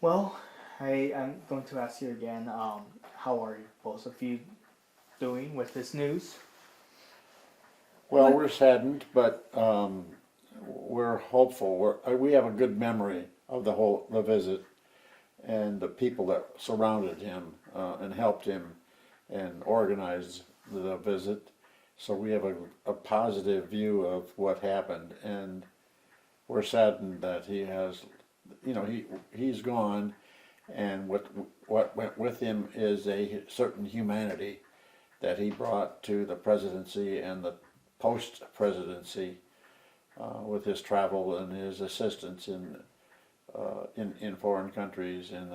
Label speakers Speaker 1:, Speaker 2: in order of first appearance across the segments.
Speaker 1: Well, I'm going to ask you again, how are you, both of you doing with this news?
Speaker 2: Well, we're saddened, but we're hopeful. We have a good memory of the visit and the people that surrounded him and helped him and organized the visit. So we have a positive view of what happened, and we're saddened that he has, he's gone, and what went with him is a certain humanity that he brought to the presidency and the post-presidency with his travel and his assistance in foreign countries and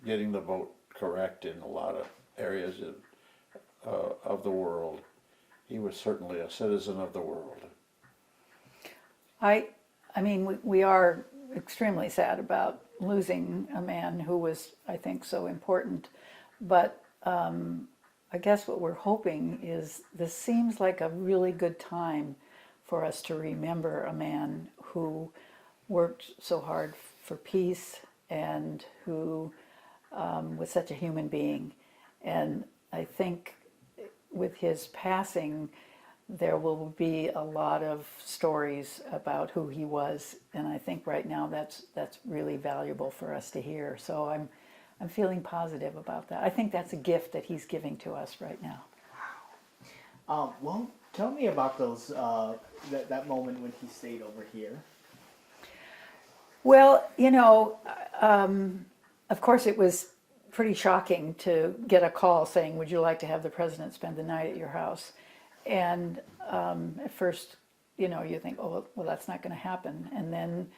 Speaker 2: getting the vote correct in a lot of areas of the world. He was certainly a citizen of the world.
Speaker 3: I mean, we are extremely sad about losing a man who was, I think, so important. But I guess what we're hoping is this seems like a really good time for us to remember a man who worked so hard for peace and who was such a human being. And I think with his passing, there will be a lot of stories about who he was, and I think right now that's really valuable for us to hear. So I'm feeling positive about that. I think that's a gift that he's giving to us right now.
Speaker 1: Well, tell me about those that moment when he stayed over here.
Speaker 3: Well, of course it was pretty shocking to get a call saying, "Would you like to have the president spend the night at your house?" And at first, you think, "Oh, well, that's not going to happen." And then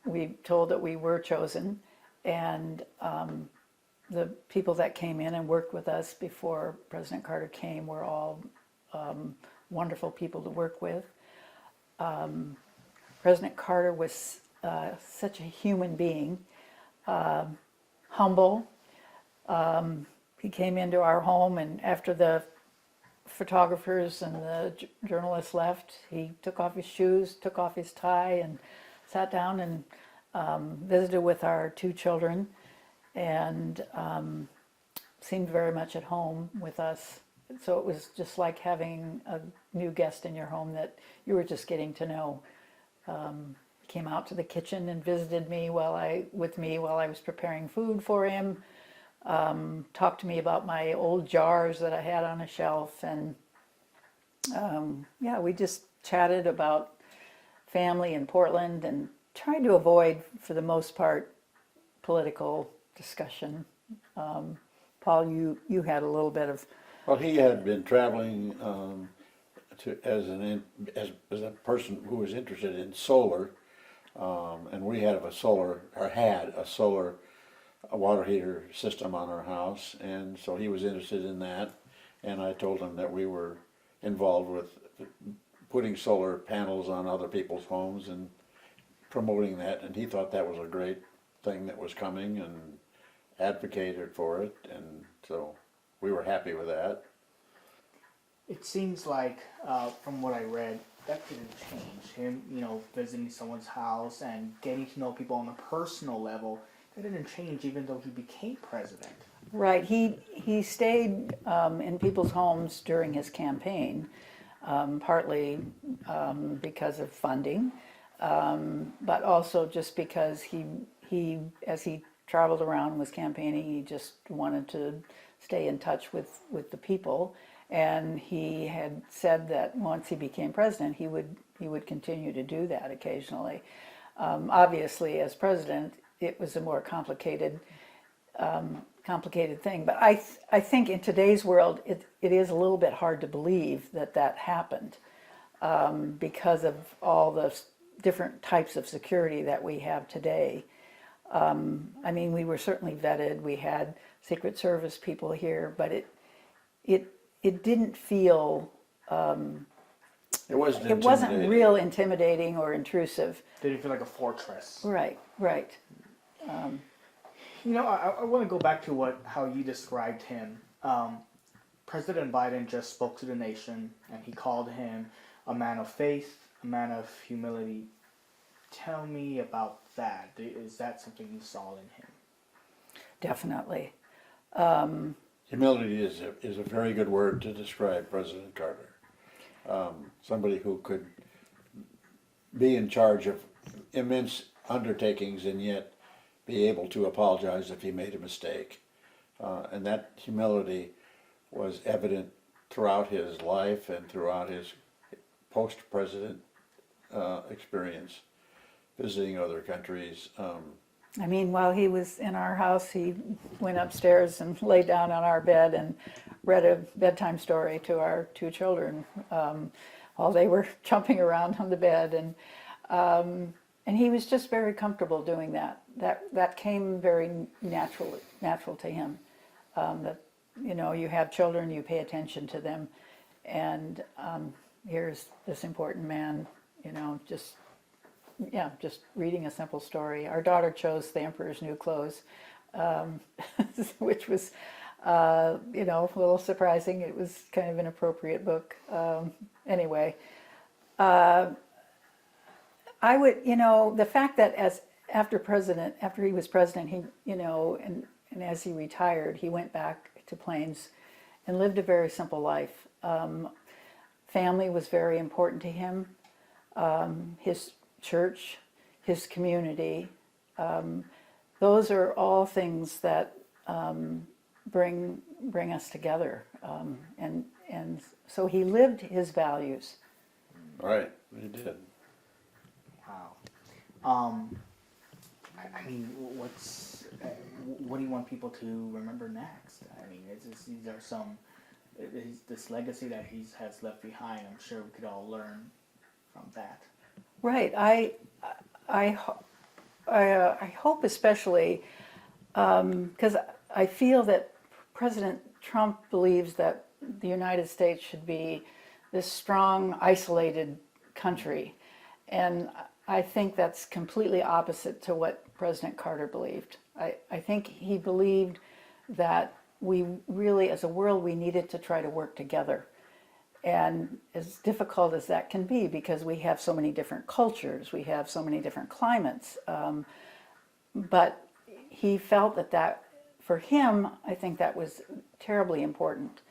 Speaker 3: we told that we were chosen, and the people that came in and worked with us before President Carter came were all wonderful people to work with. President Carter was such a human being, humble. He came into our home, and after the photographers and the journalists left, he took off his shoes, took off his tie, and sat down and visited with our two children, and seemed very much at home with us. So it was just like having a new guest in your home that you were just getting to know. He came out to the kitchen and visited me while I was preparing food for him. Talked to me about my old jars that I had on a shelf, and we just chatted about family in Portland and tried to avoid, for the most part, political discussion. Paul, you had a little bit of...
Speaker 2: Well, he had been traveling as a person who was interested in solar, and we had a solar water heater system on our house, and so he was interested in that, and I told him that we were involved with putting solar panels on other people's homes and promoting that, and he thought that was a great thing that was coming and advocated for it, and so we were happy with that.
Speaker 1: It seems like, from what I read, that didn't change. Him, visiting someone's house and getting to know people on a personal level, that didn't change even though he became president.
Speaker 3: Right. He stayed in people's homes during his campaign, partly because of funding, but also just because he as he traveled around and was campaigning, he just wanted to stay in touch with the people. And he had said that once he became president, he would continue to do that occasionally. Obviously, as president, it was a more complicated thing. But I think in today's world, it is a little bit hard to believe that happened because of all the different types of security that we have today. I mean, we were certainly vetted. We had Secret Service people here, but it didn't feel...
Speaker 2: It wasn't
Speaker 3: It wasn't real intimidating or intrusive.
Speaker 1: Didn't feel like a fortress.
Speaker 3: Right.
Speaker 1: I want to go back to how you described him. President Biden just spoke to the nation, and he called him a man of faith, a man of humility. Tell me about that? Is that something you saw in him?
Speaker 3: Definitely.
Speaker 2: Humility is a very good word to describe President Carter. Somebody who could be in charge of immense undertakings and yet be able to apologize if he made a mistake. And that humility was evident throughout his life and throughout his post-president experience, visiting other countries.
Speaker 3: I mean, while he was in our house, he went upstairs and lay down on our bed and read a bedtime story to our two children while they were jumping around on the bed, and he was just very comfortable doing that. That came very natural to him. That you have children, you pay attention to them, and here's this important man, just reading a simple story. Our daughter chose The Emperor's New Clothes, which was, a little surprising. It was kind of an appropriate book. Anyway, I would, the fact that after he was president, he, and as he retired, he went back to Plains and lived a very simple life. Family was very important to him. His church, his community, those are all things that bring us together, and so he lived his values.
Speaker 2: Right, he did.
Speaker 1: Wow. I mean, what do you want people to remember next? I mean, these are this legacy that he has left behind. I'm sure we could all learn from that.
Speaker 3: Right. I hope especially because I feel that President Trump believes that the United States should be this strong, isolated country, and I think that's completely opposite to what President Carter believed. I think he believed that we really, as a world, we needed to try to work together. And as difficult as that can be, because we have so many different cultures, we have so many different climates, but he felt that for him, I think that was terribly important.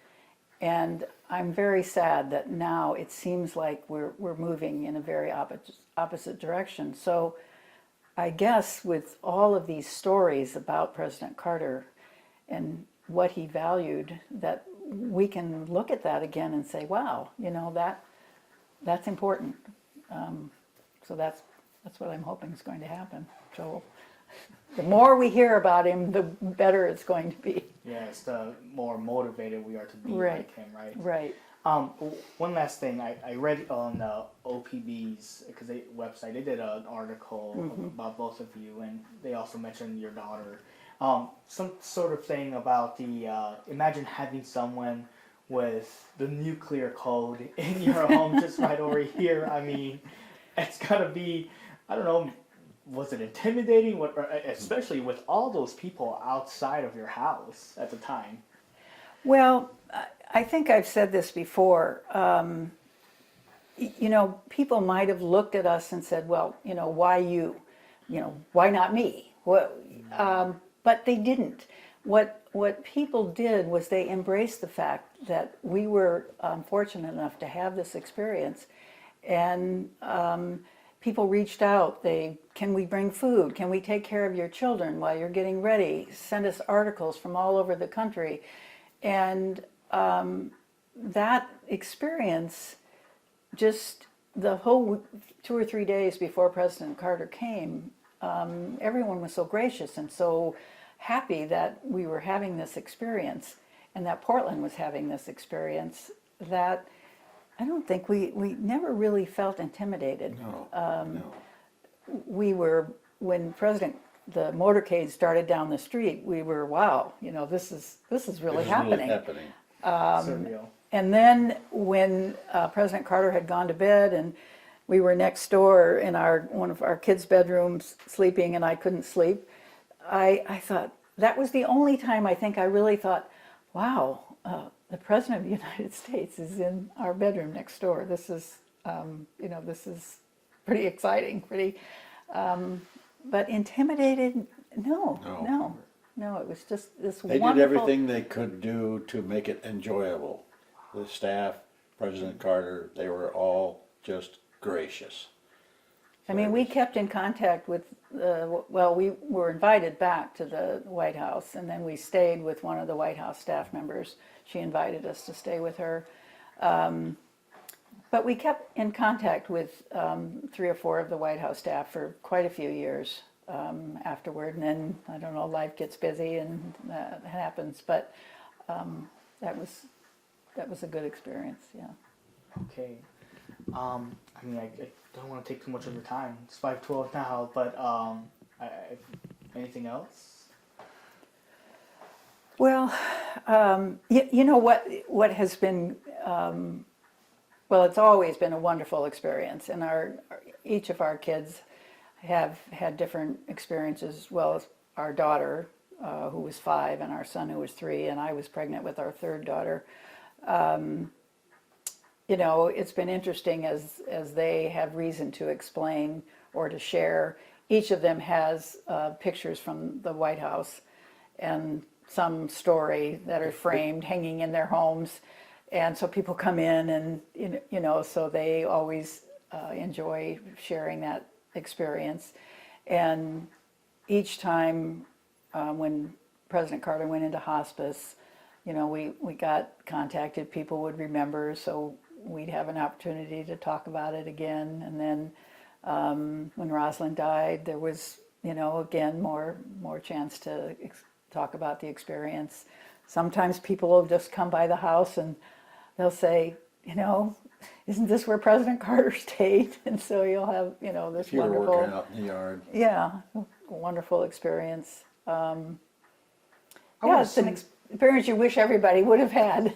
Speaker 3: And I'm very sad that now it seems like we're moving in a very opposite direction. So I guess with all of these stories about President Carter and what he valued, that we can look at that again and say, wow, that's important. So that's what I'm hoping is going to happen. So the more we hear about him, the better it's going to be.
Speaker 1: Yes, the more motivated we are to be
Speaker 3: Right.
Speaker 1: like him, right?
Speaker 3: Right.
Speaker 1: One last thing, I read on OPB's website, they did an article about both of you, and they also mentioned your daughter. Some sort of thing about imagine having someone with the nuclear code in your home just right over here. I mean, it's gotta be, I don't know, was it intimidating? Especially with all those people outside of your house at the time.
Speaker 3: Well, I think I've said this before. People might have looked at us and said, well, why you? Why not me? But they didn't. What people did was they embraced the fact that we were fortunate enough to have this experience, and people reached out. Can we bring food? Can we take care of your children while you're getting ready? Send us articles from all over the country, and that experience, just the whole 2 or 3 days before President Carter came, everyone was so gracious and so happy that we were having this experience and that Portland was having this experience, that I don't think we never really felt intimidated.
Speaker 2: No.
Speaker 3: We were, when the motorcade started down the street, we were, wow, this is really happening.
Speaker 1: Surreal.
Speaker 3: And then when President Carter had gone to bed and we were next door in one of our kids' bedrooms sleeping, and I couldn't sleep, I thought, that was the only time I think I really thought, wow, the President of the United States is in our bedroom next door. This is, this is pretty exciting, But intimidated, no,
Speaker 2: No.
Speaker 3: no, no, it was just this
Speaker 2: They
Speaker 3: wonderful.
Speaker 2: did everything they could do to make it enjoyable. The staff, President Carter, they were all just gracious.
Speaker 3: I mean, we kept in contact with, well, we were invited back to the White House, and then we stayed with one of the White House staff members. She invited us to stay with her. But we kept in contact with 3 or 4 of the White House staff for quite a few years afterward. And then, I don't know, life gets busy and that happens. But that was a good experience, yeah.
Speaker 1: Okay. I mean, I don't want to take too much of your time. It's 5:12 now, but anything else?
Speaker 3: Well, you know what has been, well, it's always been a wonderful experience, and each of our kids have had different experiences, as well as our daughter, who was 5, and our son, who was 3, and I was pregnant with our 3rd daughter. You know, it's been interesting as they have reason to explain or to share. Each of them has pictures from the White House and some story that are framed, hanging in their homes. And so people come in and, you know, so they always enjoy sharing that experience. And each time when President Carter went into hospice, you know, we got contacted, people would remember, so we'd have an opportunity to talk about it again. And then when Rosalind died, there was, you know, again, more chance to talk about the experience. Sometimes people will just come by the house and they'll say, you know, isn't this where President Carter stayed? And so you'll have, you know, this
Speaker 2: If you were
Speaker 3: wonderful,
Speaker 2: working out in the yard.
Speaker 3: yeah, wonderful experience.
Speaker 1: I
Speaker 3: Yeah,
Speaker 1: would
Speaker 3: it's an
Speaker 1: assume-
Speaker 3: experience you wish everybody would have had.